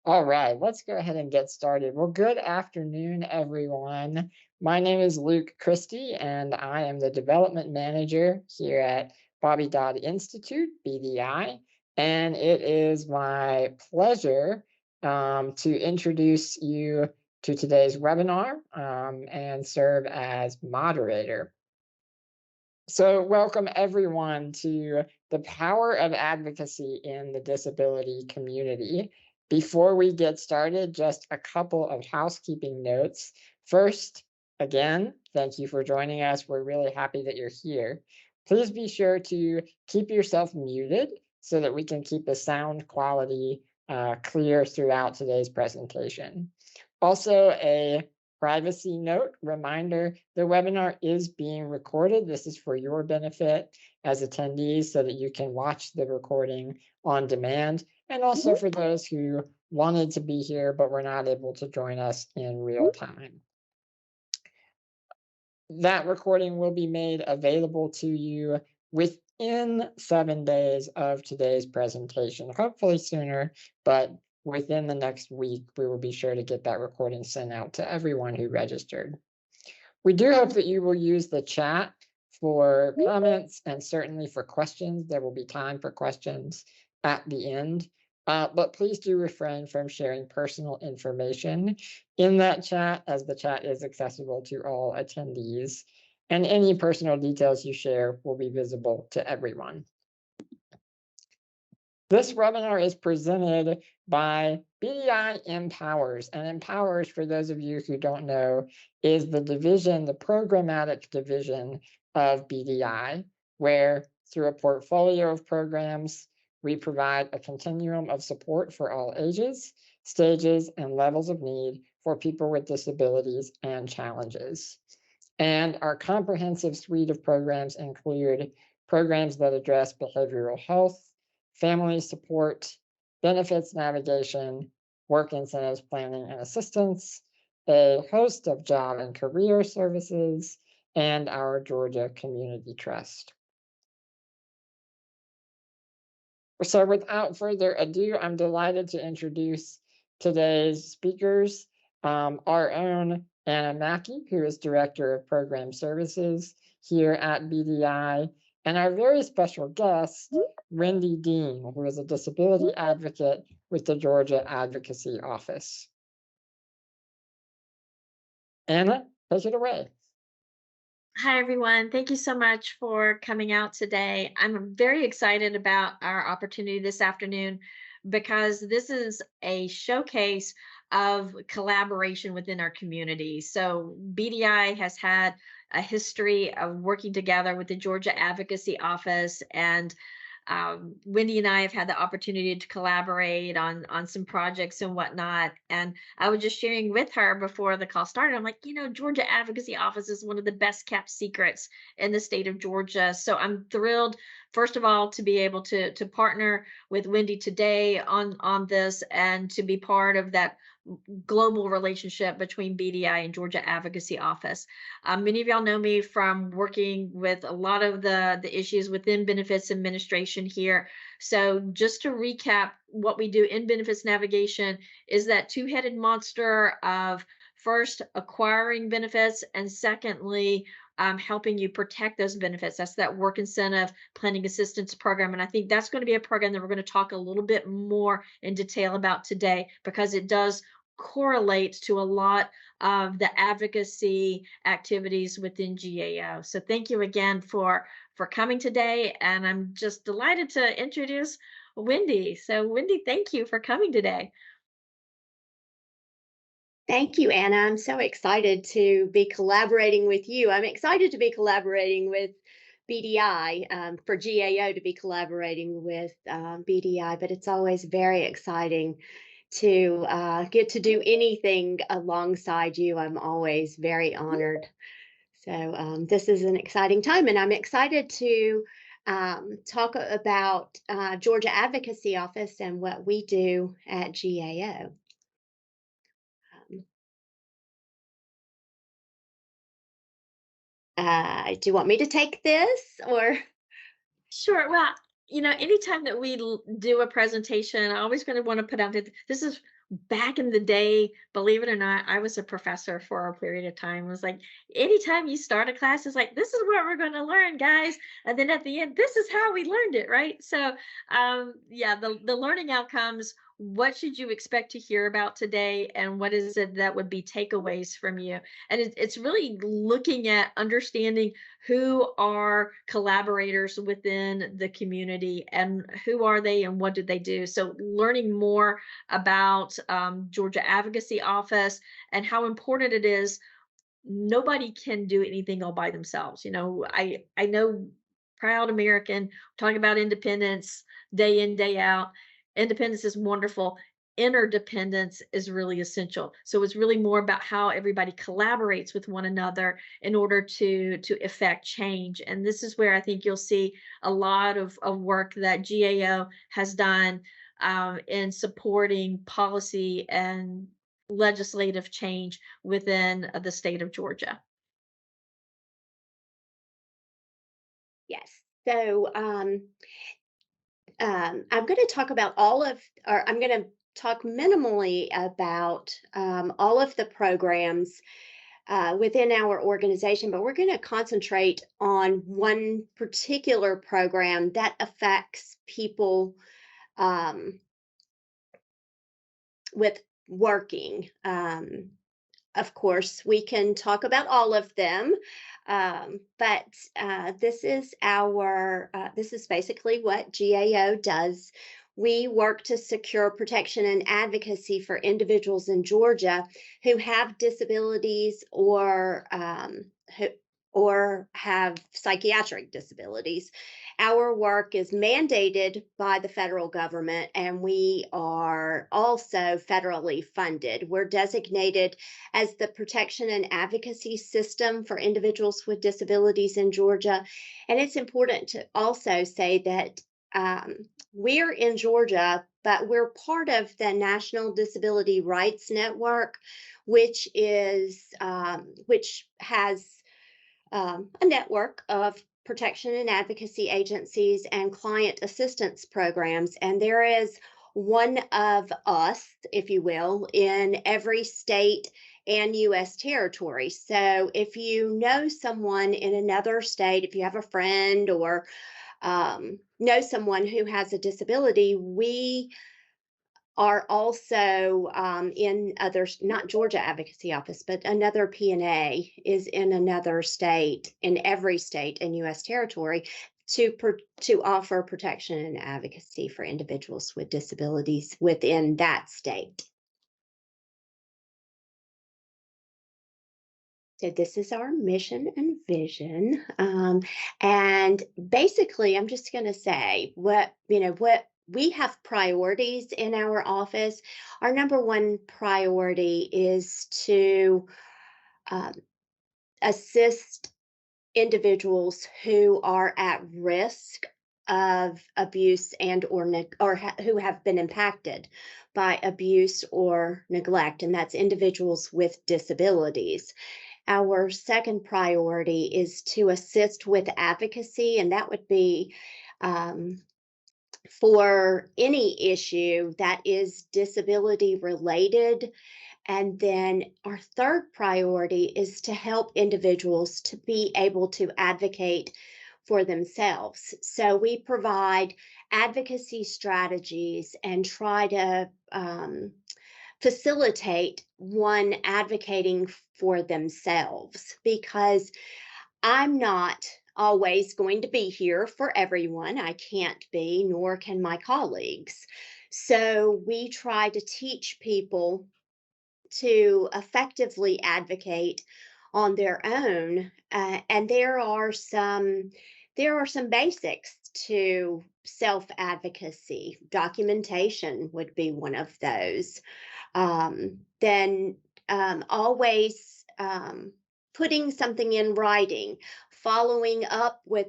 All right, let's go ahead and get started. Well, good afternoon, everyone. My name is Luke Christie, and I am the development manager here at Bobby Dodd Institute, BDI. And it is my pleasure to introduce you to today's webinar and serve as moderator. So, welcome everyone to the power of advocacy in the disability community. Before we get started, just a couple of housekeeping notes. First, again, thank you for joining us. We're really happy that you're here. Please be sure to keep yourself muted so that we can keep the sound quality clear throughout today's presentation. Also, a privacy note reminder, the webinar is being recorded. This is for your benefit as attendees so that you can watch the recording on demand, and also for those who wanted to be here but were not able to join us in real time. That recording will be made available to you within 7 days of today's presentation, hopefully sooner, but within the next week, we will be sure to get that recording sent out to everyone who registered. We do hope that you will use the chat for comments and certainly for questions. There will be time for questions at the end. But please do refrain from sharing personal information in that chat, as the chat is accessible to all attendees. And any personal details you share will be visible to everyone. This webinar is presented by BDI Empowers. And Empowers, for those of you who don't know, is the division, the programmatic division of BDI, where through a portfolio of programs, we provide a continuum of support for all ages, stages, and levels of need for people with disabilities and challenges. And our comprehensive suite of programs include programs that address behavioral health, family support, benefits navigation, work incentives planning and assistance, a host of job and career services, and our Georgia Community Trust. So without further ado, I'm delighted to introduce today's speakers, our own Anna Maki, who is Director of Program Services here at BDI, and our very special guest, Wendy Dean, who is a disability advocate with the Georgia Advocacy Office. Anna, take it away. Hi, everyone. Thank you so much for coming out today. I'm very excited about our opportunity this afternoon because this is a showcase of collaboration within our community. So, BDI has had a history of working together with the Georgia Advocacy Office, and Wendy and I have had the opportunity to collaborate on some projects and whatnot. And I was just sharing with her before the call started. I'm like, Georgia Advocacy Office is one of the best kept secrets in the state of Georgia. So I'm thrilled, first of all, to be able to partner with Wendy today on this and to be part of that global relationship between BDI and Georgia Advocacy Office. Many of y'all know me from working with a lot of the issues within benefits administration here. So just to recap, what we do in benefits navigation is that two-headed monster of first acquiring benefits and secondly, helping you protect those benefits. That's that work incentive planning assistance program. And I think that's going to be a program that we're going to talk a little bit more in detail about today because it does correlate to a lot of the advocacy activities within GAO. So thank you again for coming today. And I'm just delighted to introduce Wendy. So Wendy, thank you for coming today. Thank you, Anna. I'm so excited to be collaborating with you. I'm excited to be collaborating with BDI, for GAO to be collaborating with BDI, but it's always very exciting to get to do anything alongside you. I'm always very honored. So this is an exciting time, and I'm excited to talk about Georgia Advocacy Office and what we do at GAO. Do you want me to take this or? Sure. Well, anytime that we do a presentation, I always going to want to put out that this is back in the day, believe it or not, I was a professor for a period of time. It was like, anytime you start a class, it's like, this is what we're going to learn, guys. And then at the end, this is how we learned it, right? So, yeah, the learning outcomes. What should you expect to hear about today? And what is it that would be takeaways from you? And it's really looking at understanding who are collaborators within the community and who are they and what do they do. So, learning more about Georgia Advocacy Office and how important it is. Nobody can do anything all by themselves. I know, proud American, talking about independence day in, day out. Independence is wonderful. Interdependence is really essential. So it's really more about how everybody collaborates with one another in order to effect change. And this is where I think you'll see a lot of work that GAO has done in supporting policy and legislative change within the state of Georgia. Yes. So I'm going to talk about or I'm going to talk minimally about all of the programs within our organization, but we're going to concentrate on one particular program that affects people um, with working. Of course, we can talk about all of them, but this is basically what GAO does. We work to secure protection and advocacy for individuals in Georgia who have disabilities or have psychiatric disabilities. Our work is mandated by the federal government, and we are also federally funded. We're designated as the protection and advocacy system for individuals with disabilities in Georgia. And it's important to also say that we're in Georgia, but we're part of the National Disability Rights Network, which has a network of protection and advocacy agencies and client assistance programs. And there is one of us, if you will, in every state and U.S. territory. So if you know someone in another state, if you have a friend or know someone who has a disability, we are also in others, not Georgia Advocacy Office, but another P&A is in another state, in every state and U.S. territory, to offer protection and advocacy for individuals with disabilities within that state. So this is our mission and vision. And basically, I'm just going to say what we have priorities in our office. Our number one priority is to um, assist individuals who are at risk of abuse and who have been impacted by abuse or neglect, and that's individuals with disabilities. Our second priority is to assist with advocacy, and that would be um, for any issue that is disability related. And then our third priority is to help individuals to be able to advocate for themselves. So we provide advocacy strategies and try to facilitate one advocating for themselves, because I'm not always going to be here for everyone. I can't be, nor can my colleagues. So we try to teach people to effectively advocate on their own, and there are some basics to self advocacy. Documentation would be one of those. Then always putting something in writing, following up with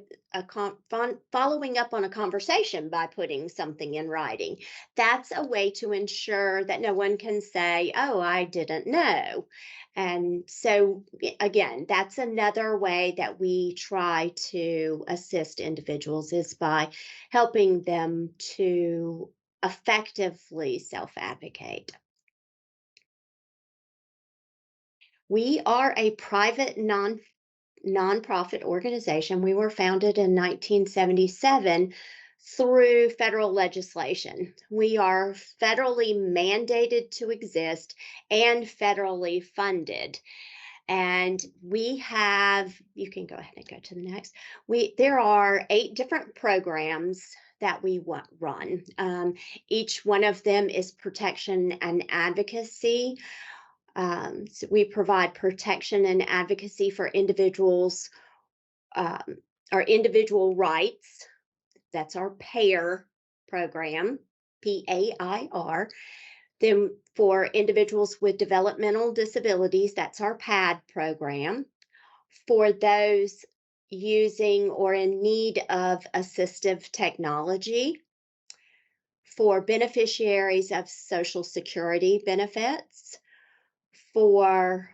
following up on a conversation by putting something in writing. That's a way to ensure that no one can say, "Oh, I didn't know." And so, again, that's another way that we try to assist individuals, is by helping them to effectively self advocate. We are a private nonprofit organization. We were founded in 1977 through federal legislation. We are federally mandated to exist and federally funded. And we have, you can go ahead and go to the next. There are 8 different programs that we run. Each one of them is protection and advocacy. So we provide protection and advocacy for individuals, um, our individual rights. That's our PAIR program, PAIR. Then for individuals with developmental disabilities, that's our PAD program. For those using or in need of assistive technology, for beneficiaries of Social Security benefits, for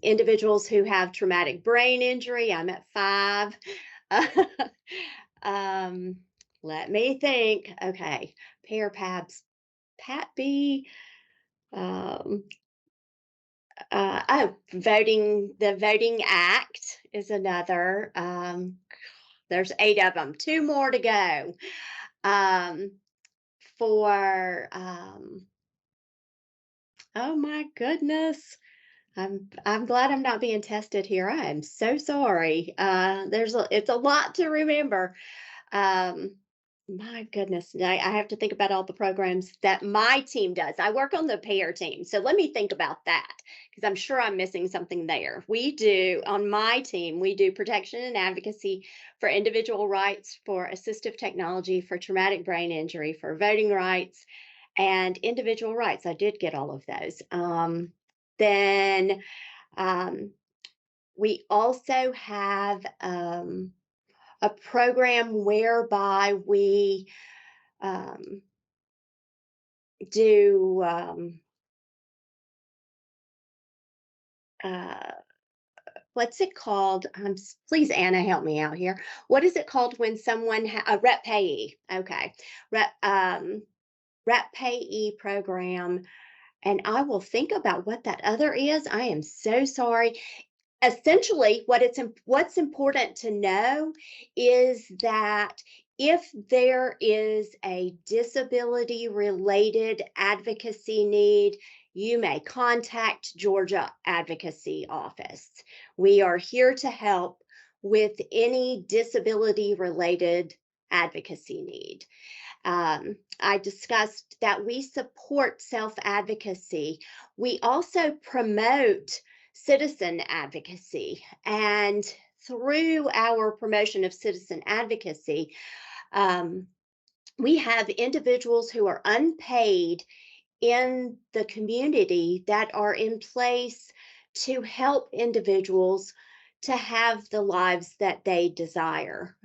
individuals who have traumatic brain injury, I'm at 5. um, Let me think. Okay, pair PABS, Pat B. Um, the Voting Act is another. There's 8 of them, 2 more to go. Um, for Oh my goodness. I'm glad I'm not being tested here. I am so sorry. It's a lot to remember. Um, my goodness, I have to think about all the programs that my team does. I work on the payer team, so let me think about that because I'm sure I'm missing something there. We do on my team. We do protection and advocacy for individual rights, for assistive technology, for traumatic brain injury, for voting rights, and individual rights. I did get all of those. Then um, we also have a program whereby we um, do uh, what's it called? Please, Anna, help me out here. What is it called when someone a rep payee? Okay, rep payee program. And I will think about what that other is. I am so sorry. Essentially, what's important to know is that if there is a disability related advocacy need, you may contact Georgia Advocacy Office. We are here to help with any disability related advocacy need. I discussed that we support self advocacy. We also promote citizen advocacy. And through our promotion of citizen advocacy, um, we have individuals who are unpaid in the community that are in place to help individuals to have the lives that they desire.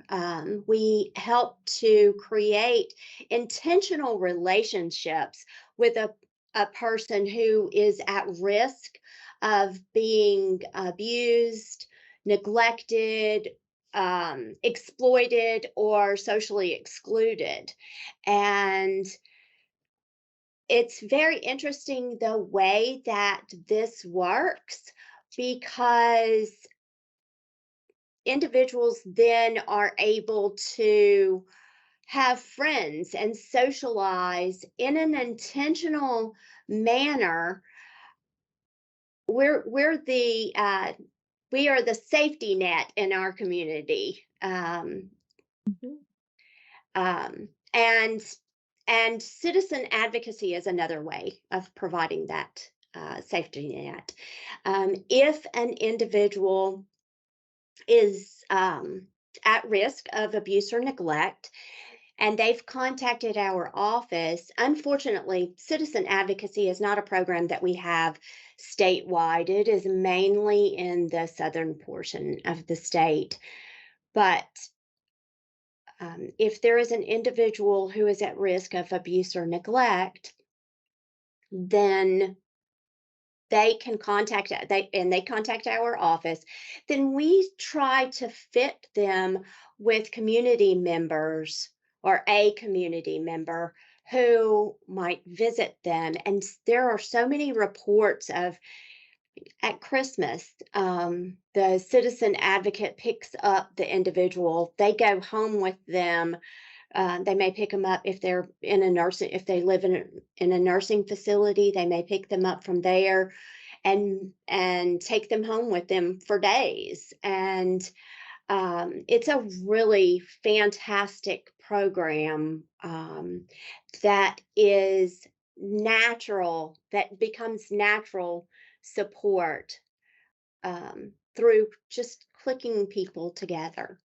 We help to create intentional relationships with a person who is at risk of being abused, neglected, exploited, or socially excluded. And it's very interesting the way that this works because individuals then are able to have friends and socialize in an intentional manner. We are the safety net in our community. Mhm. And citizen advocacy is another way of providing that safety net. If an individual is at risk of abuse or neglect and they've contacted our office, unfortunately, citizen advocacy is not a program that we have statewide. It is mainly in the southern portion of the state. But if there is an individual who is at risk of abuse or neglect, then they can they contact our office. Then we try to fit them with community members or a community member who might visit them. And there are so many reports of at Christmas, the citizen advocate picks up the individual. They go home with them. They may pick them up if they're in a nursing, if they live in a nursing facility, they may pick them up from there and take them home with them for days. And it's a really fantastic program that is natural, that becomes natural support through just clicking people together.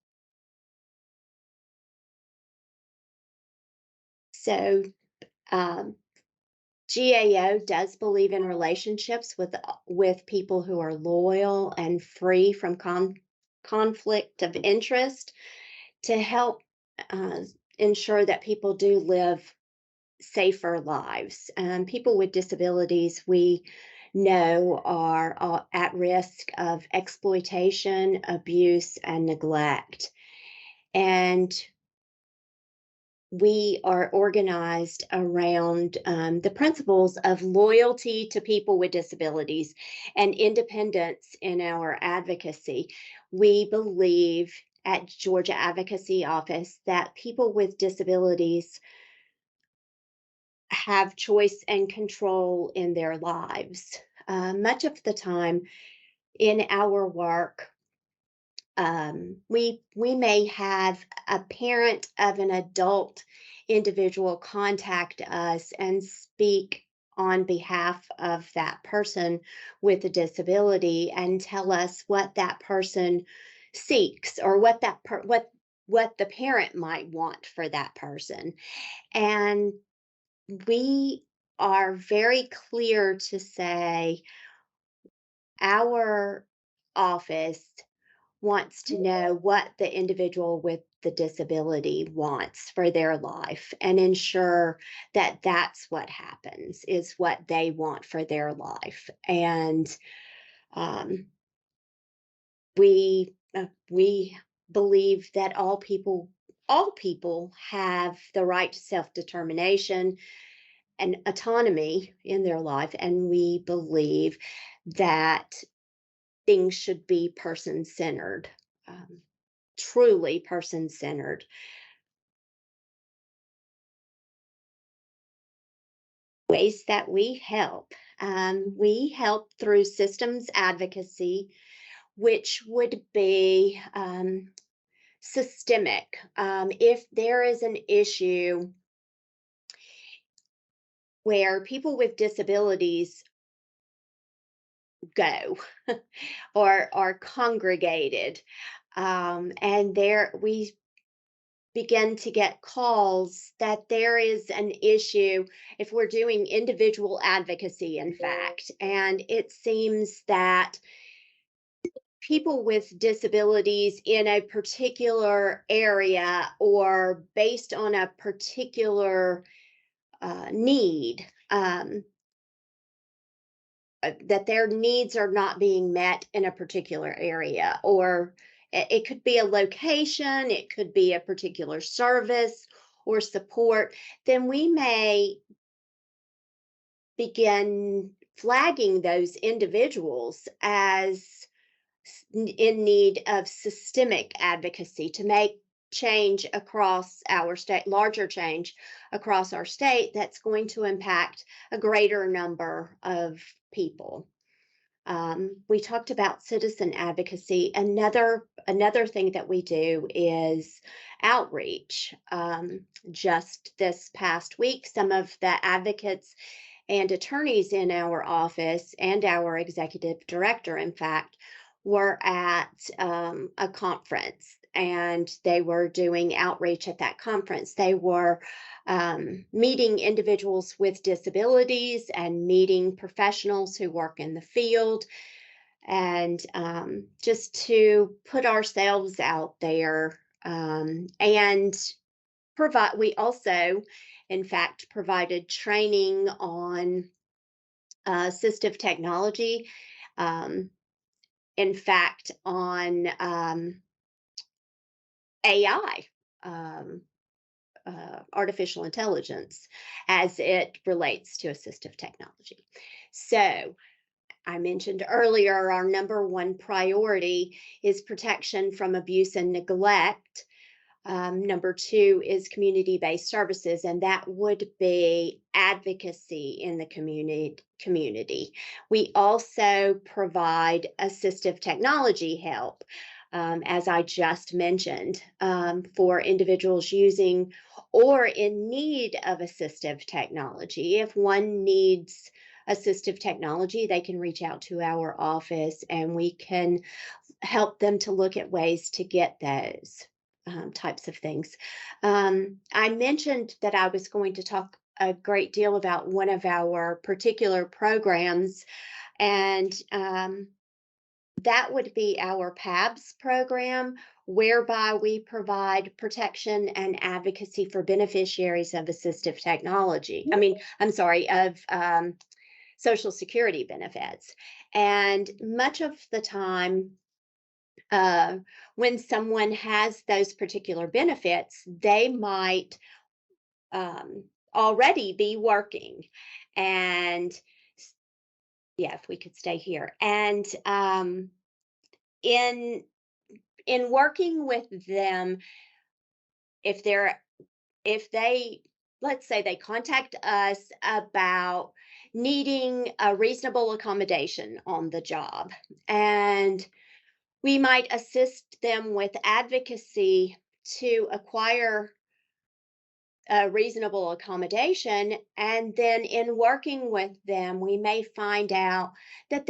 So um, GAO does believe in relationships with people who are loyal and free from conflict of interest to help uh, ensure that people do live safer lives. People with disabilities, we know, are at risk of exploitation, abuse, and neglect. And we are organized around the principles of loyalty to people with disabilities and independence in our advocacy. We believe at Georgia Advocacy Office that people with disabilities have choice and control in their lives. Much of the time in our work, we may have a parent of an adult individual contact us and speak on behalf of that person with a disability and tell us what that person seeks or what the parent might want for that person. And we are very clear to say our office wants to know what the individual with the disability wants for their life and ensure that that's what happens, is what they want for their life. And um, we believe that all people have the right to self-determination and autonomy in their life, and we believe that things should be person-centered, truly person-centered. Ways that we help through systems advocacy, which would be systemic. If there is an issue where people with disabilities go or are congregated, and there we begin to get calls that there is an issue if we're doing individual advocacy, in fact, and it seems that people with disabilities in a particular area or based on a particular need, that their needs are not being met in a particular area, or it could be a location, it could be a particular service or support, then we may begin flagging those individuals as in need of systemic advocacy to make change across our state, larger change across our state that's going to impact a greater number of people. We talked about citizen advocacy. Another thing that we do is outreach. Just this past week, some of the advocates and attorneys in our office and our executive director, in fact, were at a conference and they were doing outreach at that conference. They were meeting individuals with disabilities and meeting professionals who work in the field, and just to put ourselves out there and provide. We also, in fact, provided training on assistive technology. In fact, on AI, artificial intelligence, as it relates to assistive technology. So I mentioned earlier, our number one priority is protection from abuse and neglect. Number two is community-based services, and that would be advocacy in the community. We also provide assistive technology help, as I just mentioned, for individuals using or in need of assistive technology. If one needs assistive technology, they can reach out to our office and we can help them to look at ways to get those types of things. I mentioned that I was going to talk a great deal about one of our particular programs, and that would be our PABSS program, whereby we provide protection and advocacy for beneficiaries of assistive technology. I'm sorry, of Social Security benefits. And much of the time, uh, when someone has those particular benefits, they might already be working. And yeah, if we could stay here. And in working with them, if they're if they let's say they contact us about needing a reasonable accommodation on the job, and we might assist them with advocacy to acquire a reasonable accommodation. And then in working with them, we may find out that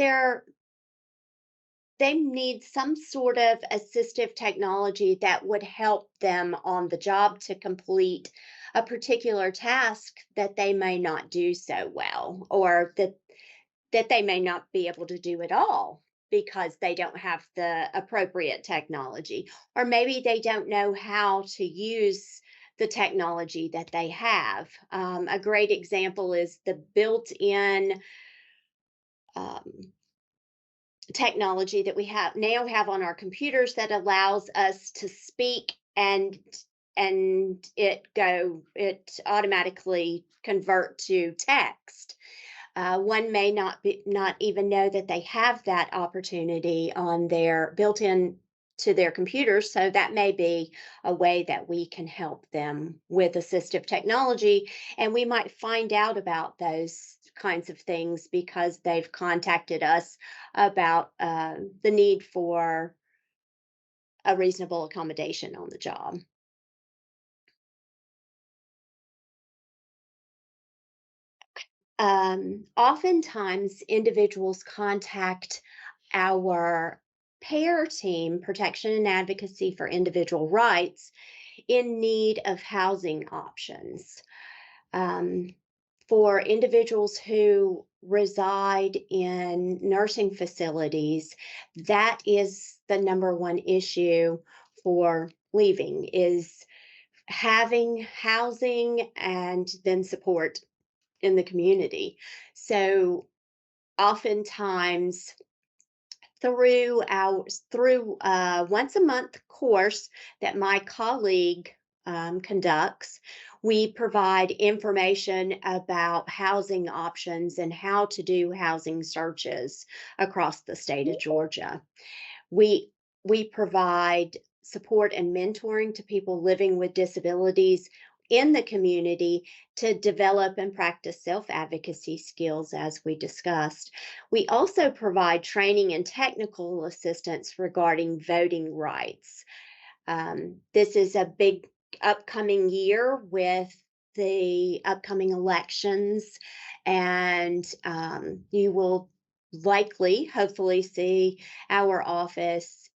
they need some sort of assistive technology that would help them on the job to complete a particular task that they may not do so well, or that they may not be able to do at all because they don't have the appropriate technology, or maybe they don't know how to use the technology that they have. A great example is the built-in um, technology that we have on our computers that allows us to speak, and it automatically convert to text. One may not even know that they have that opportunity on their built in to their computers. So that may be a way that we can help them with assistive technology. And we might find out about those kinds of things because they've contacted us about the need for a reasonable accommodation on the job. Oftentimes, individuals contact our PAIR team, Protection and Advocacy for Individual Rights, in need of housing options. For individuals who reside in nursing facilities, that is the number one issue for leaving, is having housing and then support in the community. So oftentimes through once a month course that my colleague conducts, we provide information about housing options and how to do housing searches across the state of Georgia. We provide support and mentoring to people living with disabilities in the community to develop and practice self-advocacy skills, as we discussed. We also provide training and technical assistance regarding voting rights. This is a big upcoming year with the upcoming elections, and you will hopefully see our office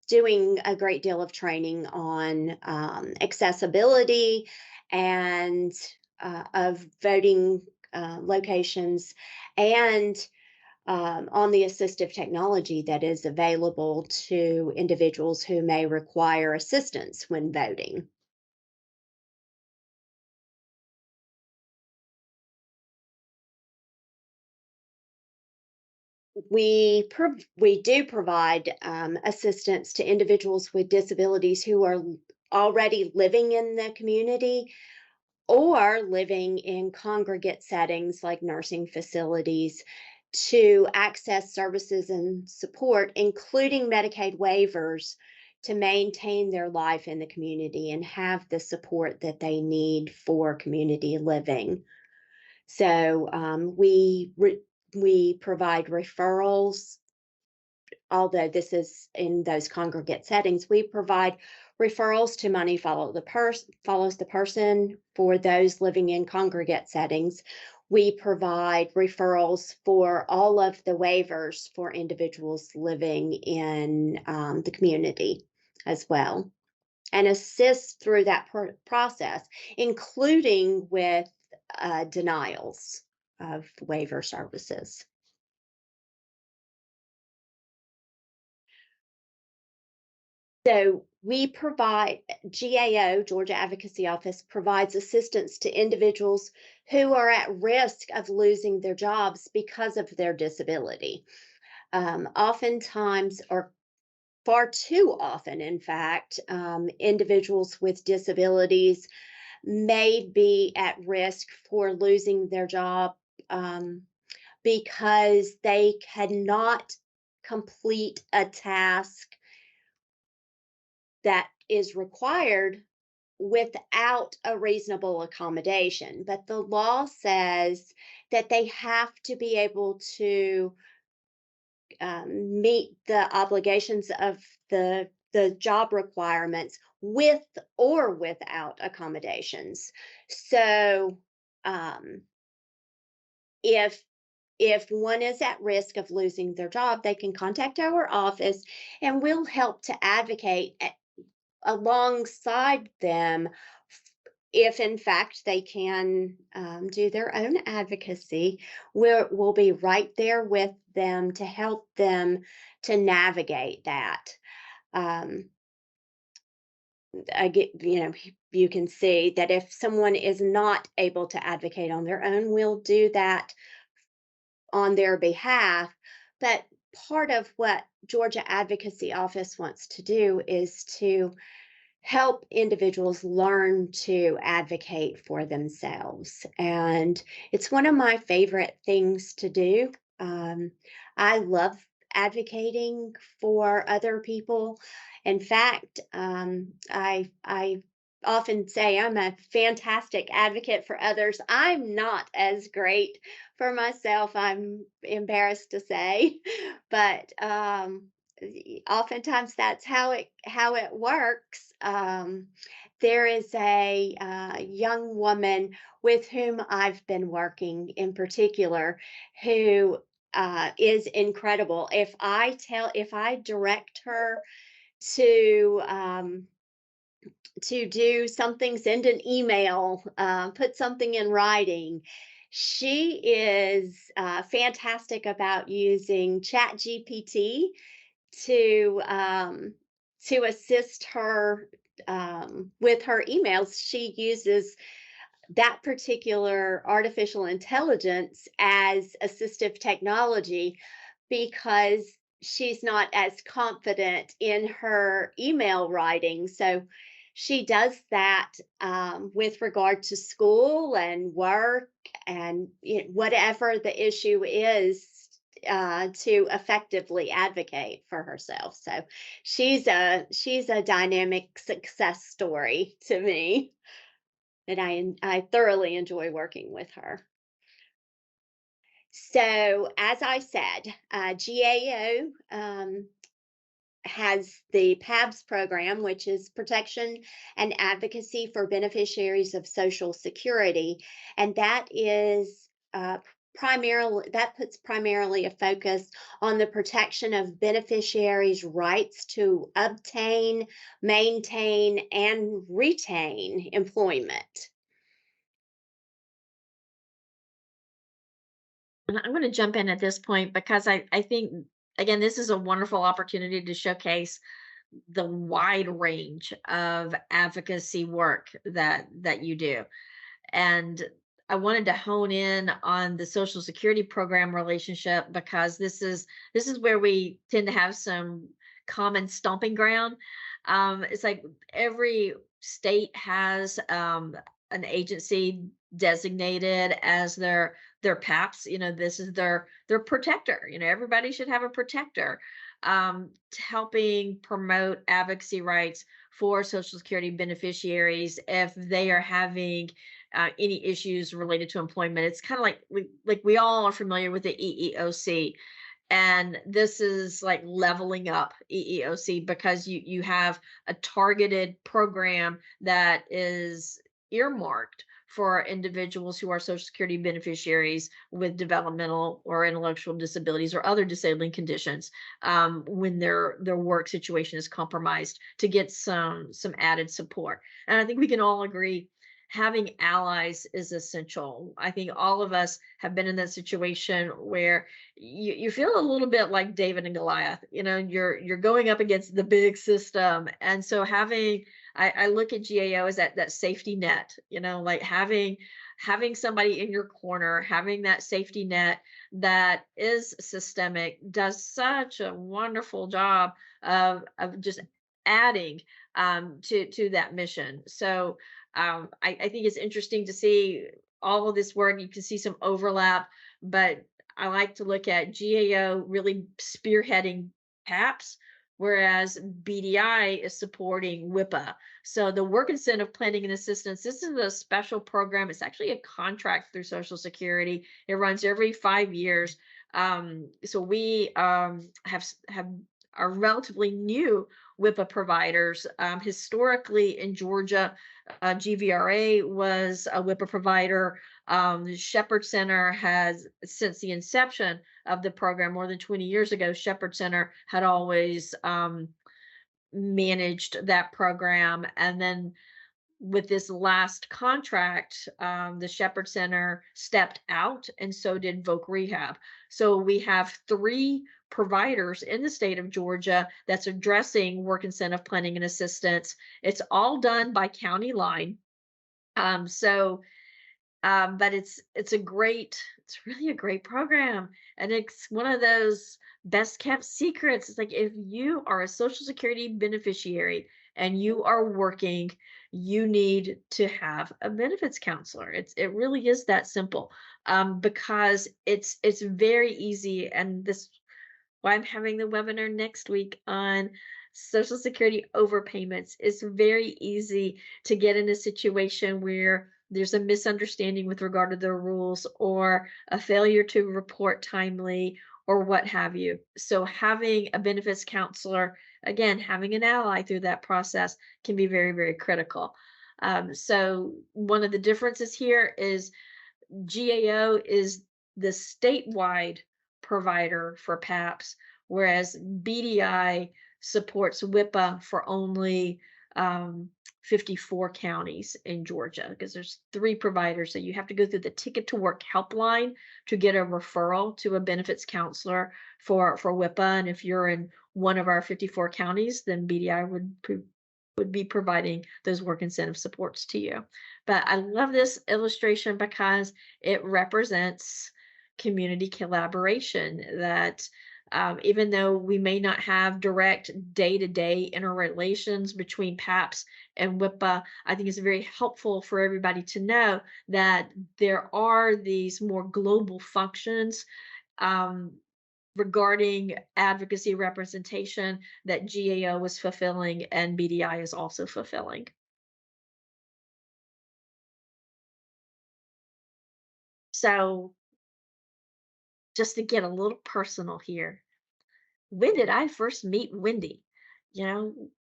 doing a great deal of training on accessibility and of voting locations, and on the assistive technology that is available to individuals who may require assistance when voting. We do provide assistance to individuals with disabilities who are already living in the community or living in congregate settings like nursing facilities. to access services and support, including Medicaid waivers, to maintain their life in the community and have the support that they need for community living. So we provide referrals. Although this is in those congregate settings, we provide referrals to Money Follows the Person for those living in congregate settings. We provide referrals for all of the waivers for individuals living in the community as well, and assist through that process, including with denials of waiver services. So we provide, GAO, Georgia Advocacy Office, provides assistance to individuals who are at risk of losing their jobs because of their disability. Oftentimes, or far too often, in fact, individuals with disabilities may be at risk for losing their job because they cannot complete a task that is required without a reasonable accommodation. But the law says that they have to be able to meet the obligations of the job requirements with or without accommodations. So um, if one is at risk of losing their job, they can contact our office and we'll help to advocate alongside them if in fact they can do their own advocacy. We'll be right there with them to help them to navigate that. I get, you can see that if someone is not able to advocate on their own, we'll do that on their behalf. But part of what Georgia Advocacy Office wants to do is to help individuals learn to advocate for themselves. And it's one of my favorite things to do. I love advocating for other people. In fact, I often say I'm a fantastic advocate for others. I'm not as great for myself, I'm embarrassed to say, but oftentimes that's how it works. There is a young woman with whom I've been working in particular who is incredible. If I direct her to do something, send an email, put something in writing. She is fantastic about using Chat GPT to assist her with her emails. She uses that particular artificial intelligence as assistive technology because she's not as confident in her email writing. So she does that with regard to school and work and whatever the issue is, to effectively advocate for herself. So she's a dynamic success story to me, and I thoroughly enjoy working with her. So as I said, GAO has the PABSS program, which is Protection and Advocacy for Beneficiaries of Social Security, and that is puts primarily a focus on the protection of beneficiaries' rights to obtain, maintain, and retain employment. And I'm going to jump in at this point because I think, again, this is a wonderful opportunity to showcase the wide range of advocacy work that you do. And I wanted to hone in on the Social Security program relationship because this is where we tend to have some common stomping ground. It's like every state has an agency designated as their PAPS. This is their protector. Everybody should have a protector, helping promote advocacy rights for Social Security beneficiaries if they are having any issues related to employment. It's kind of like we all are familiar with the EEOC, and this is like leveling up EEOC because you have a targeted program that is earmarked for individuals who are Social Security beneficiaries with developmental or intellectual disabilities or other disabling conditions, when their work situation is compromised, to get some added support. And I think we can all agree having allies is essential. I think all of us have been in that situation where you feel a little bit like David and Goliath. You're going up against the big system, and so I look at GAO as that safety net. Like having somebody in your corner, having that safety net that is systemic, does such a wonderful job of just adding to that mission. So I think it's interesting to see all of this work. You can see some overlap, but I like to look at GAO really spearheading PAPS, whereas BDI is supporting WIPA. So the Work Incentive Planning and Assistance, this is a special program. It's actually a contract through Social Security. It runs every 5 years. So we have are relatively new WIPA providers. Historically in Georgia, GVRA was a WIPA provider. Shepherd Center has, since the inception of the program more than 20 years ago, Shepherd Center had always managed that program. And then with this last contract, the Shepherd Center stepped out, and so did Voc Rehab. So we have three providers in the state of Georgia that's addressing work incentive planning and assistance. It's all done by county line. But it's really a great program, and it's one of those best kept secrets. It's like, if you are a Social Security beneficiary and you are working, you need to have a benefits counselor. It really is that simple, because it's very easy, and this why I'm having the webinar next week on Social Security overpayments. It's very easy to get in a situation where there's a misunderstanding with regard to the rules, or a failure to report timely, or what have you. So having a benefits counselor, again, having an ally through that process, can be very, very critical. So one of the differences here is GAO is the statewide provider for PAPS, whereas BDI supports WIPA for only 54 counties in Georgia, because there's three providers. So you have to go through the Ticket to Work helpline to get a referral to a benefits counselor for WIPA. And if you're in one of our 54 counties, then BDI would be providing those work incentive supports to you. But I love this illustration because it represents community collaboration, that even though we may not have direct day-to-day interrelations between PAPS and WIPA, I think it's very helpful for everybody to know that there are these more global functions regarding advocacy representation that GAO was fulfilling and BDI is also fulfilling. So just to get a little personal here, when did I first meet Wendy?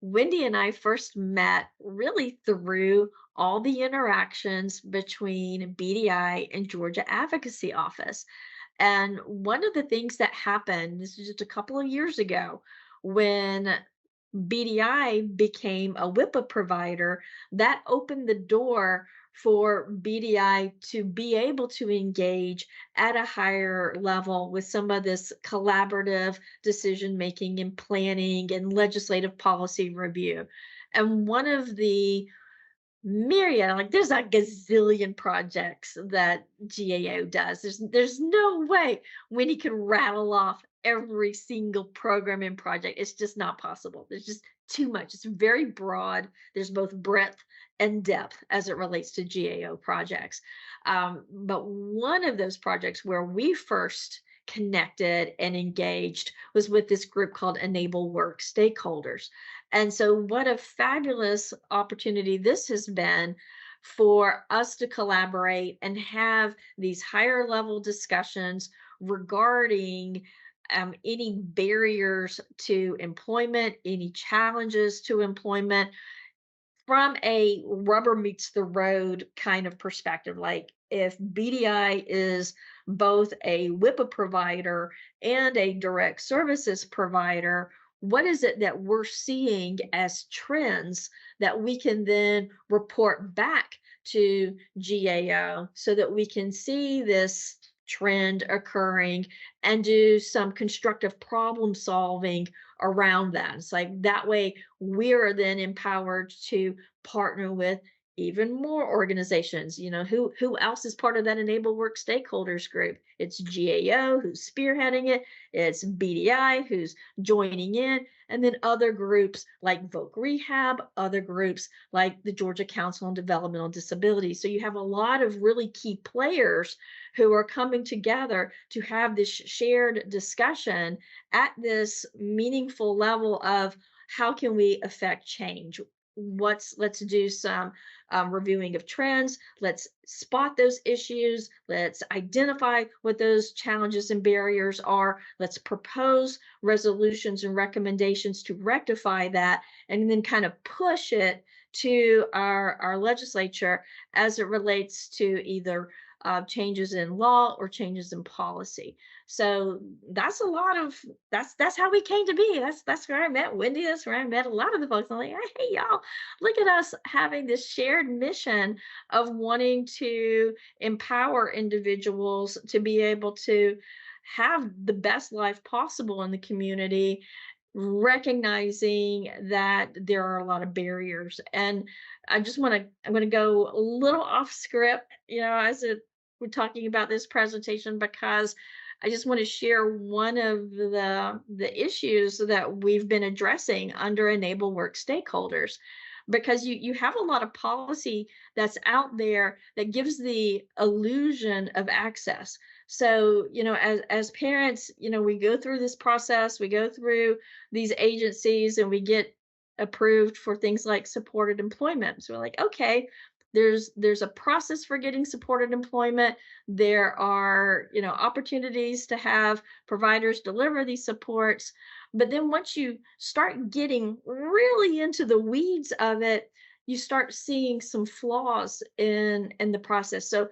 Wendy and I first met really through all the interactions between BDI and Georgia Advocacy Office. And one of the things that happened, this was just a couple of years ago, when BDI became a WIPA provider, that opened the door for BDI to be able to engage at a higher level with some of this collaborative decision making and planning and legislative policy review. And one of the myriad, like, there's a gazillion projects that GAO does. There's no way Winnie can rattle off every single program and project. It's just not possible. There's just too much. It's very broad. There's both breadth and depth as it relates to GAO projects. But one of those projects where we first connected and engaged was with this group called Enable Work Stakeholders. And so, what a fabulous opportunity this has been for us to collaborate and have these higher level discussions regarding any barriers to employment, any challenges to employment, from a rubber meets the road kind of perspective. Like, if BDI is both a WIPA provider and a direct services provider, what is it that we're seeing as trends that we can then report back to GAO so that we can see this trend occurring and do some constructive problem solving around that? It's like that way we are then empowered to partner with even more organizations. Who else is part of that Enable Work Stakeholders group? It's GAO who's spearheading it, it's BDI who's joining in, and then other groups like Voc Rehab, other groups like the Georgia Council on Developmental Disabilities. So you have a lot of really key players who are coming together to have this shared discussion at this meaningful level of how can we affect change. Let's do some reviewing of trends. Let's spot those issues. Let's identify what those challenges and barriers are. Let's propose resolutions and recommendations to rectify that, and then kind of push it to our legislature as it relates to either changes in law or changes in policy. So that's a lot of that's how we came to be. That's where I met Wendy. That's where I met a lot of the folks. I'm like, hey y'all, look at us having this shared mission of wanting to empower individuals to be able to have the best life possible in the community, recognizing that there are a lot of barriers. And I'm going to go a little off script, we're talking about this presentation, because I just want to share one of the issues that we've been addressing under Enable Work Stakeholders, because you have a lot of policy that's out there that gives the illusion of access. So, as parents, we go through this process, we go through these agencies, and we get approved for things like supported employment. So we're like, okay, there's a process for getting supported employment. There are, opportunities to have providers deliver these supports. But then once you start getting really into the weeds of it, you start seeing some flaws in the process. So,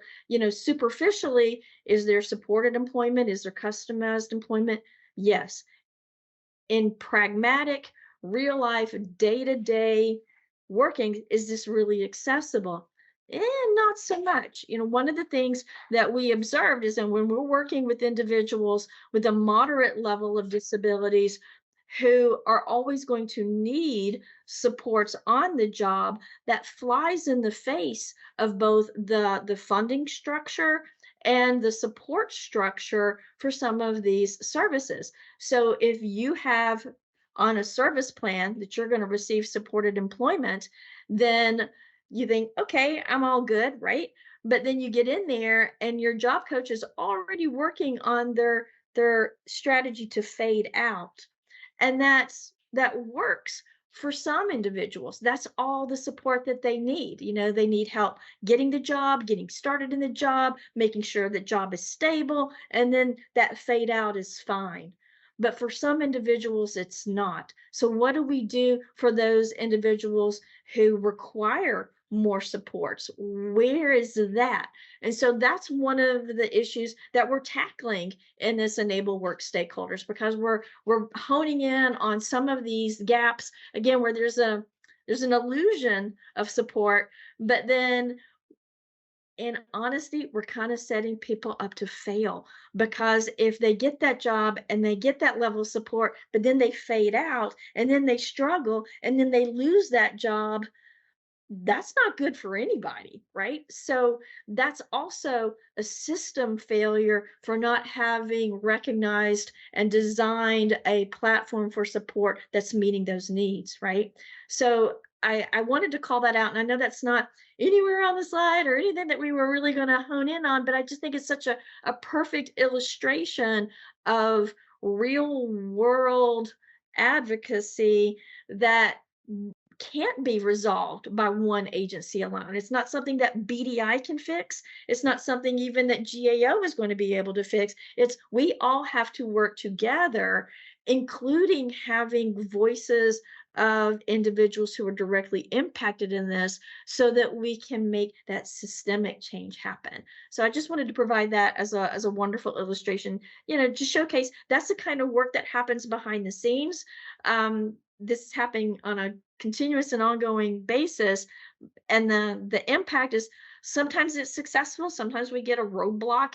superficially, is there supported employment? Is there customized employment? Yes. In pragmatic, real life, day-to-day working, is this really accessible? Not so much. One of the things that we observed is that when we're working with individuals with a moderate level of disabilities who are always going to need supports on the job, that flies in the face of both the funding structure and the support structure for some of these services. So if you have on a service plan that you're going to receive supported employment, then you think, okay, I'm all good, right? But then you get in there and your job coach is already working on their strategy to fade out. And that works for some individuals. That's all the support that they need. They need help getting the job, getting started in the job, making sure the job is stable, and then that fade out is fine. But for some individuals, it's not. So what do we do for those individuals who require more supports? Where is that? And so that's one of the issues that we're tackling in this Enable Work Stakeholders, because we're honing in on some of these gaps, again, where there's an illusion of support, but then in honesty, we're kind of setting people up to fail, because if they get that job and they get that level of support, but then they fade out and then they struggle and then they lose that job, that's not good for anybody, right? So that's also a system failure for not having recognized and designed a platform for support that's meeting those needs, right? So I wanted to call that out. And I know that's not anywhere on the slide or anything that we were really going to hone in on, but I just think it's such a perfect illustration of real world advocacy that can't be resolved by one agency alone. It's not something that BDI can fix. It's not something even that GAO is going to be able to fix. It's we all have to work together, including having voices of individuals who are directly impacted in this so that we can make that systemic change happen. So I just wanted to provide that as a wonderful illustration, to showcase that's the kind of work that happens behind the scenes. This is happening on a continuous and ongoing basis, and the impact is sometimes it's successful, sometimes we get a roadblock,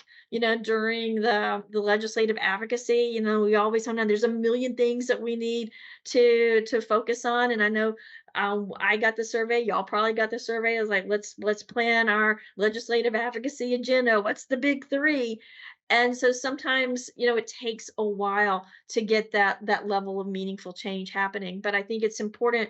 during the legislative advocacy. We always know there's a million things that we need to focus on. And I know, I got the survey, y'all probably got the survey. I was like, let's plan our legislative advocacy agenda. What's the big three? And so sometimes, it takes a while to get that level of meaningful change happening. But I think it's important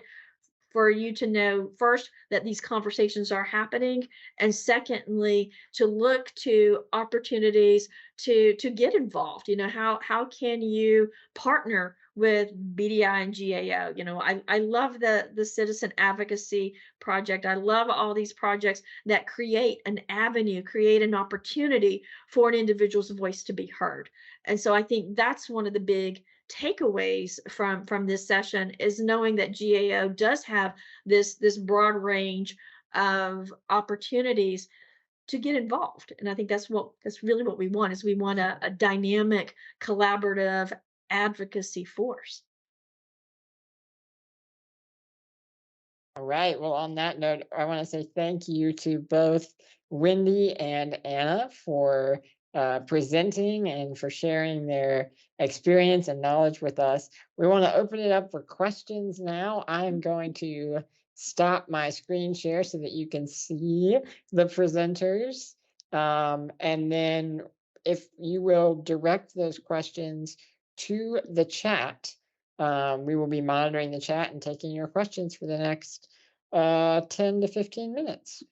for you to know first that these conversations are happening, and secondly to look to opportunities to get involved. How can you partner with BDI and GAO? I love the citizen advocacy project. I love all these projects that create an avenue, create an opportunity for an individual's voice to be heard. And so I think that's one of the big takeaways from this session, is knowing that GAO does have this broad range of opportunities to get involved. And I think that's really what we want, is we want a dynamic, collaborative advocacy force. All right. Well, on that note, I want to say thank you to both Wendy and Anna for presenting and for sharing their experience and knowledge with us. We want to open it up for questions now. I'm going to stop my screen share so that you can see the presenters. And then if you will direct those questions to the chat, we will be monitoring the chat and taking your questions for the next 10 to 15 minutes.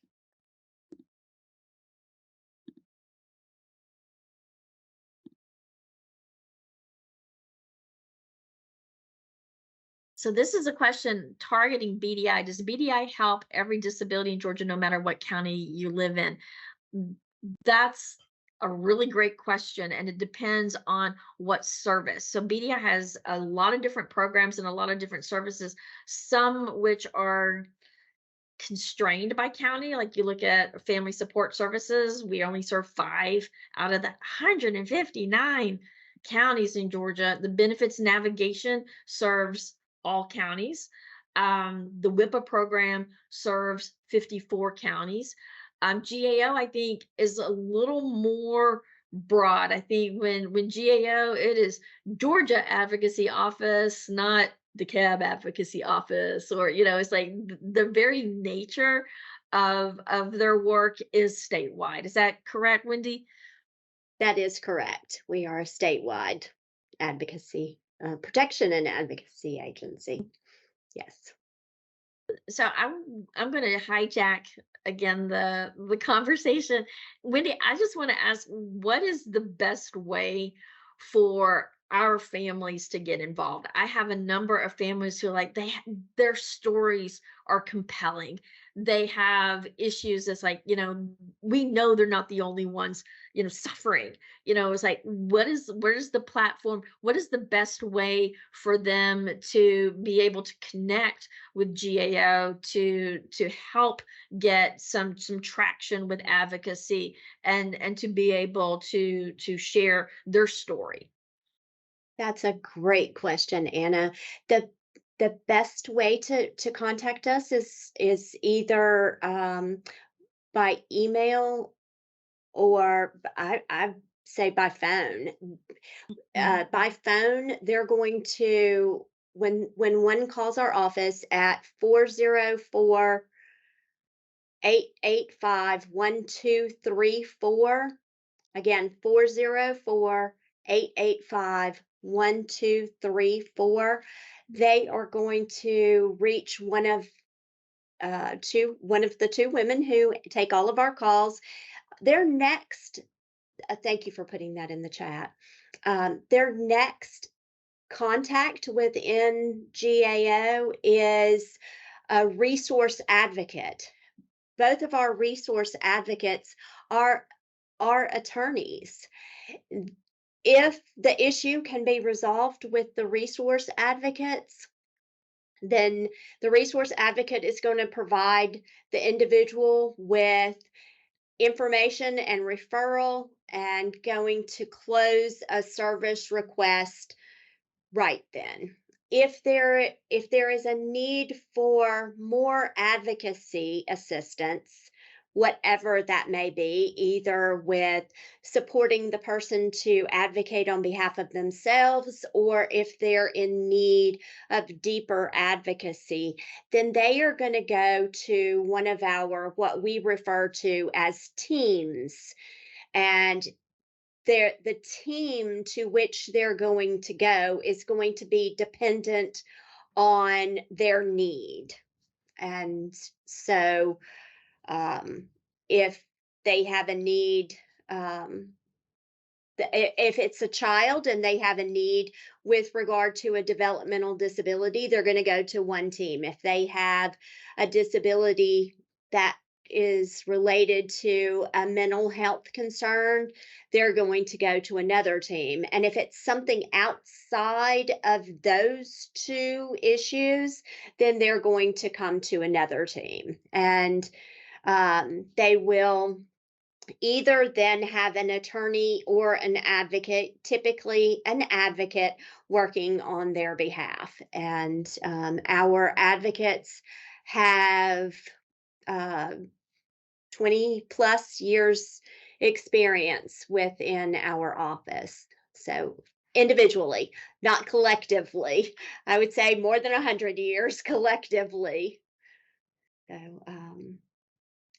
So this is a question targeting BDI. Does BDI help every disability in Georgia, no matter what county you live in? That's a really great question, and it depends on what service. So BDI has a lot of different programs and a lot of different services, some which are constrained by county. Like you look at family support services, we only serve 5 out of the 159 counties in Georgia. The benefits navigation serves all counties. The WIPA program serves 54 counties. GAO, I think, is a little more broad. I think when GAO, it is Georgia Advocacy Office, not the CAB Advocacy Office, or it's like the very nature of their work is statewide. Is that correct, Wendy? That is correct. We are a statewide advocacy, protection and advocacy agency. Yes. So I'm going to hijack again the conversation. Wendy, I just want to ask, what is the best way for our families to get involved? I have a number of families who like their stories are compelling. They have issues that's like, we know they're not the only ones, suffering. It's like, where's the platform? What is the best way for them to be able to connect with GAO to help get some traction with advocacy, and to be able to share their story? That's a great question, Anna. The the best way to contact us is either by email, or I say by phone. Mhm. By phone, they're going to, when one calls our office at 404 885-1234. Again, 404-885-1234. They are going to reach one of the two women who take all of our calls. Their next, thank you for putting that in the chat. Their next contact within GAO is a resource advocate. Both of our resource advocates are attorneys. If the issue can be resolved with the resource advocates, then the resource advocate is going to provide the individual with information and referral and going to close a service request right then. If there is a need for more advocacy assistance, whatever that may be, either with supporting the person to advocate on behalf of themselves, or if they're in need of deeper advocacy, then they are going to go to one of our what we refer to as teams. And the team to which they're going to go is going to be dependent on their need. And so, if they have a need, um, if it's a child and they have a need with regard to a developmental disability, they're going to go to one team. If they have a disability that is related to a mental health concern, they're going to go to another team. And if it's something outside of those two issues, then they're going to come to another team. And they will either then have an attorney or an advocate, typically an advocate, working on their behalf. And our advocates have uh, 20 plus years experience within our office. So individually, not collectively. I would say more than 100 years collectively. So,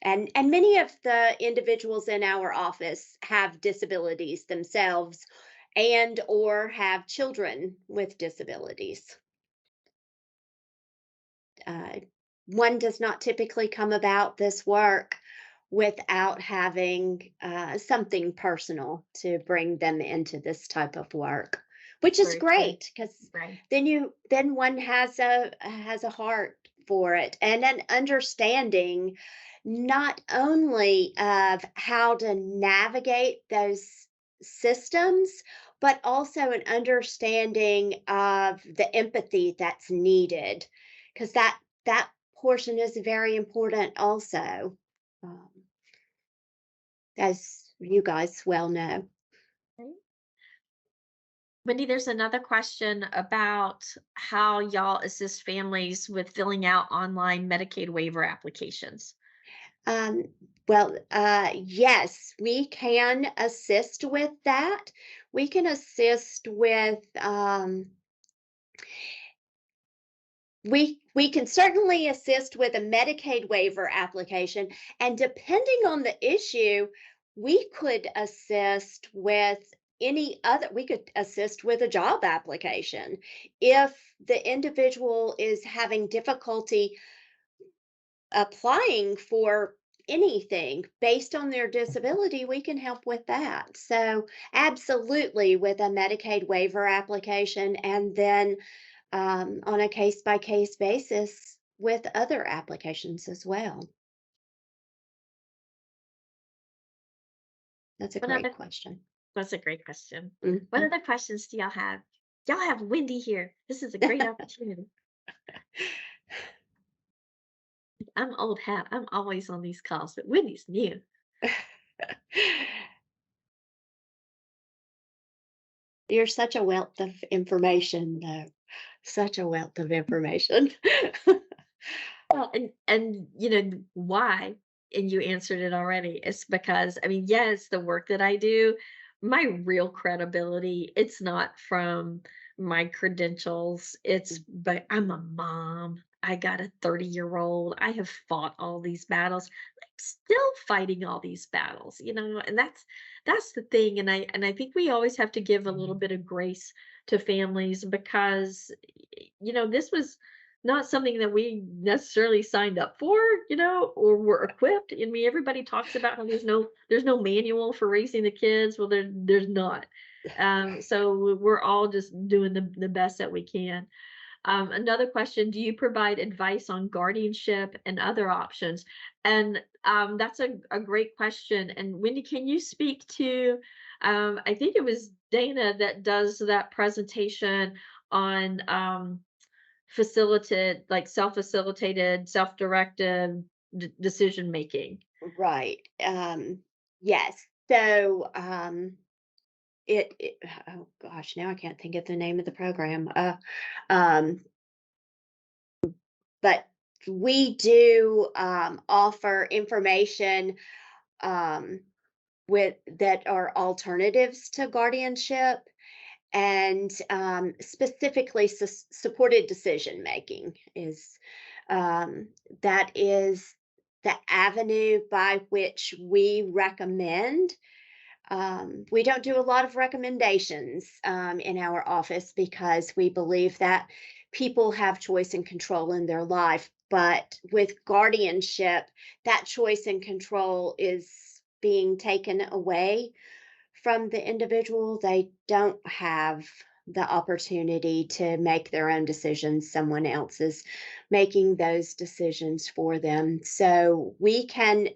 and many of the individuals in our office have disabilities themselves and or have children with disabilities. Uh, One does not typically come about this work without having something personal to bring them into this type of work, which is Very true. great because Right. then one has a heart for it and an understanding not only of how to navigate those systems, but also an understanding of the empathy that's needed, because that portion is very important also, um, as you guys well know. Right. Wendy, there's another question about how y'all assist families with filling out online Medicaid waiver applications. Um, yes, we can assist with that. We can assist with we can certainly assist with a Medicaid waiver application, and depending on the issue, we could assist with we could assist with a job application. If the individual is having difficulty applying for anything based on their disability, we can help with that. So, absolutely, with a Medicaid waiver application, and then on a case by case basis with other applications as well. That's a What great other question. That's a great question. What Mhm. other questions do y'all have? Y'all have Wendy here. This is a great opportunity. I'm old hat. I'm always on these calls, but Wendy's new. You're such a wealth of information, though. Such a wealth of information. Well, and why? And you answered it already. It's because I mean, yes, the work that I do, my real credibility, it's not from my credentials. It's but I'm a mom. I got a 30-year-old. I have fought all these battles. I'm still fighting all these battles, and that's the thing. And I think we always have to give a little bit of grace to families because this was not something that we necessarily signed up for, or were equipped. I mean, everybody talks about how there's no manual for raising the kids. Well, there's not. So we're all just doing the best that we can. Another question, do you provide advice on guardianship and other options? And that's a great question. And Wendy, can you speak to, I think it was Dana that does that presentation on self-facilitated, self-directed decision making. Right. Yes. So it oh gosh, now I can't think of the name of the program. Um but we do offer information um with that are alternatives to guardianship and specifically supported decision making is um, that is the avenue by which we recommend. We don't do a lot of recommendations in our office because we believe that people have choice and control in their life. But with guardianship, that choice and control is being taken away from the individual. They don't have the opportunity to make their own decisions. Someone else is making those decisions for them. So we can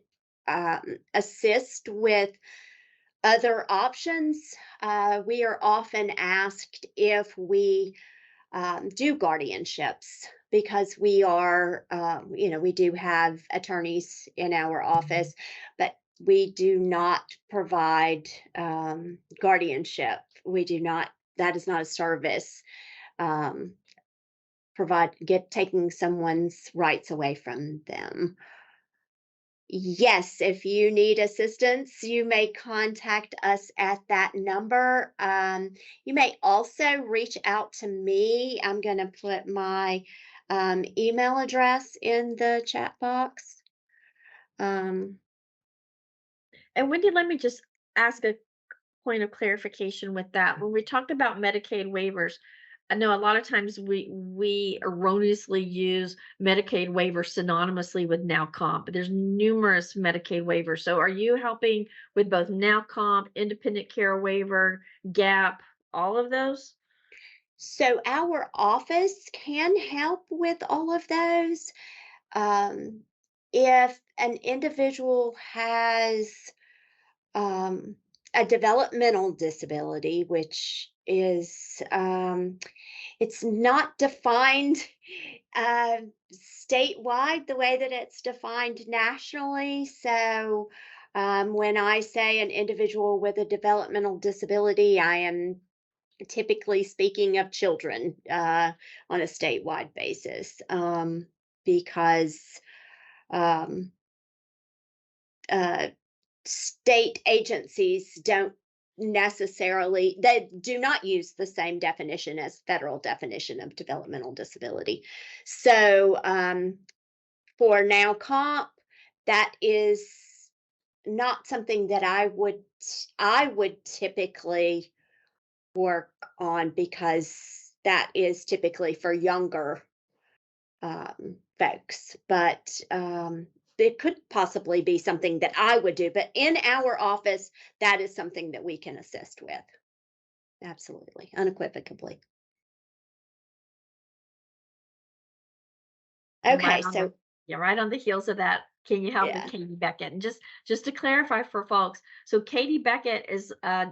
assist with other options. We are often asked if we do guardianships because we do have attorneys in our office, but we do not provide guardianship. We do not, that is not a service. Um, taking someone's rights away from them. Yes, if you need assistance, you may contact us at that number. You may also reach out to me. I'm going to put my email address in the chat box. Um, And Wendy, let me just ask a point of clarification with that. When we talked about Medicaid waivers, I know a lot of times we erroneously use Medicaid waivers synonymously with now comp, but there's numerous Medicaid waivers. So are you helping with both now comp, independent care waiver, gap, all of those? so our office can help with all of those. Um, if an individual has um, a developmental disability, which is it's not defined uh, statewide the way that it's defined nationally. So when I say an individual with a developmental disability, I am typically speaking of children on a statewide basis because um, uh, state agencies don't necessarily, they do not use the same definition as federal definition of developmental disability. So for now comp, that is not something that I would typically work on because that is typically for younger folks. But it could possibly be something that I would do. But in our office, that is something that we can assist with. Absolutely, unequivocally. And Okay, so right on the heels of that, can you help me, yeah. Katie Beckett? And just to clarify for folks, so Katie Beckett is a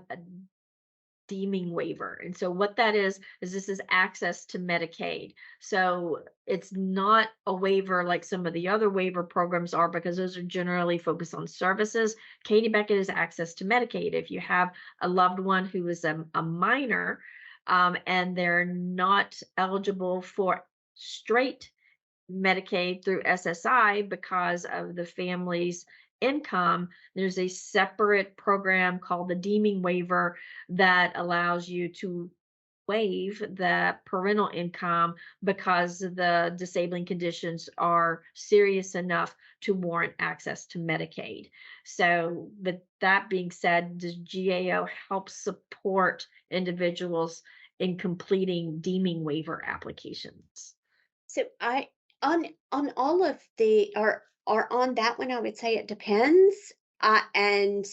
deeming waiver. And so what that is this is access to Medicaid. So it's not a waiver like some of the other waiver programs are because those are generally focused on services. Katie Beckett is access to Medicaid. If you have a loved one who is a minor and they're not eligible for straight Medicaid through SSI because of the family's income, there's a separate program called the deeming waiver that allows you to waive the parental income because the disabling conditions are serious enough to warrant access to Medicaid. So, with that being said, does GAO help support individuals in completing deeming waiver applications? So I on all of the or on that one, I would say it depends. And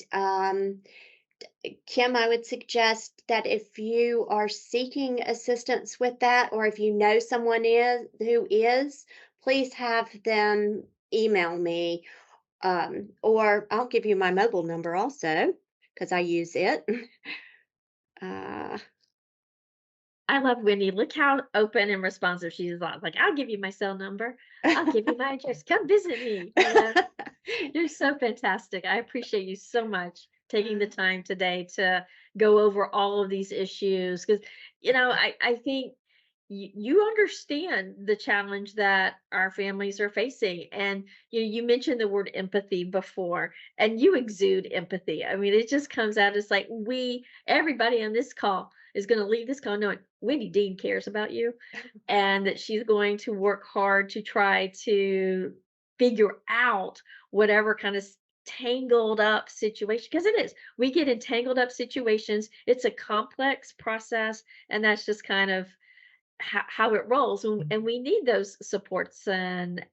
Kim, I would suggest that if you are seeking assistance with that, or if you know someone who is, please have them email me, or I'll give you my mobile number also because I use it. Uh, I love Wendy. Look how open and responsive she is. Like, I'll give you my cell number. I'll give you my address. Come visit me. You're so fantastic. I appreciate you so much taking the time today to go over all of these issues because, I think you understand the challenge that our families are facing. And you mentioned the word empathy before, and you exude empathy. I mean, it just comes out. It's like everybody on this call is going to leave this call knowing Wendy Dean cares about you and that she's going to work hard to try to figure out whatever kind of tangled up situation, because it is. We get in tangled up situations. It's a complex process, and that's just kind of how it rolls. And we need those supports and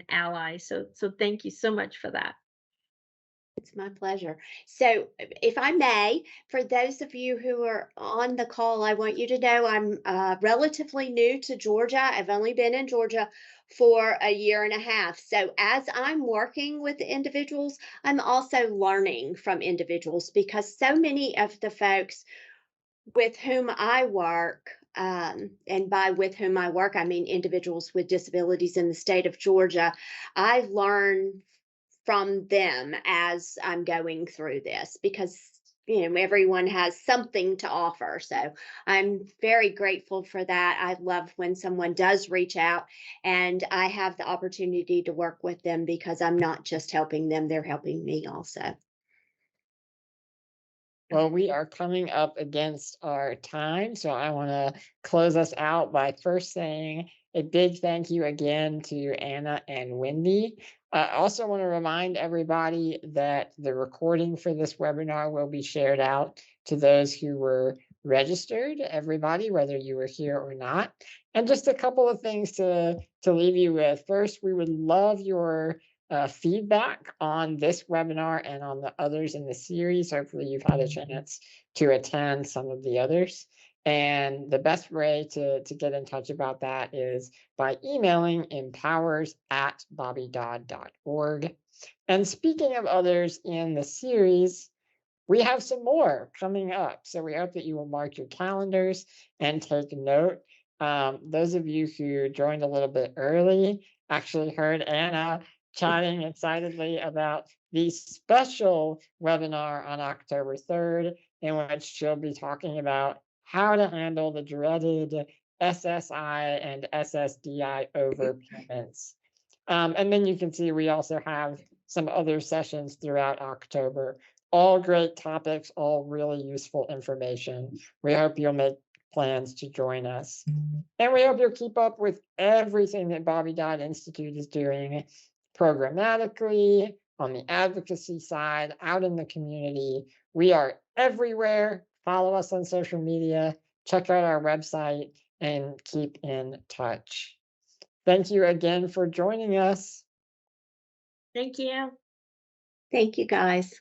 allies. So thank you so much for that. It's my pleasure. So, if I may, for those of you who are on the call, I want you to know I'm relatively new to Georgia. I've only been in Georgia for a year and a half. So, as I'm working with individuals, I'm also learning from individuals because so many of the folks with whom I work, and by with whom I work, I mean individuals with disabilities in the state of Georgia, I learn from them as I'm going through this because everyone has something to offer. So I'm very grateful for that. I love when someone does reach out and I have the opportunity to work with them because I'm not just helping them, they're helping me also. Well, we are coming up against our time, so I want to close us out by first saying a big thank you again to Anna and Wendy. I also want to remind everybody that the recording for this webinar will be shared out to those who were registered, everybody, whether you were here or not. And just a couple of things to leave you with. First, we would love your feedback on this webinar and on the others in the series. Hopefully you've had a chance to attend some of the others. And the best way to get in touch about that is by emailing empowers@bobbydodd.org. And speaking of others in the series, we have some more coming up. So we hope that you will mark your calendars and take note. Those of you who joined a little bit early actually heard Anna chatting excitedly about the special webinar on October 3rd, in which she'll be talking about how to handle the dreaded SSI and SSDI overpayments. And then you can see we also have some other sessions throughout October. All great topics, all really useful information. We hope you'll make plans to join us. And we hope you'll keep up with everything that Bobby Dodd Institute is doing programmatically, on the advocacy side, out in the community. We are everywhere. Follow us on social media, check out our website, and keep in touch. Thank you again for joining us. Thank you. Thank you, guys.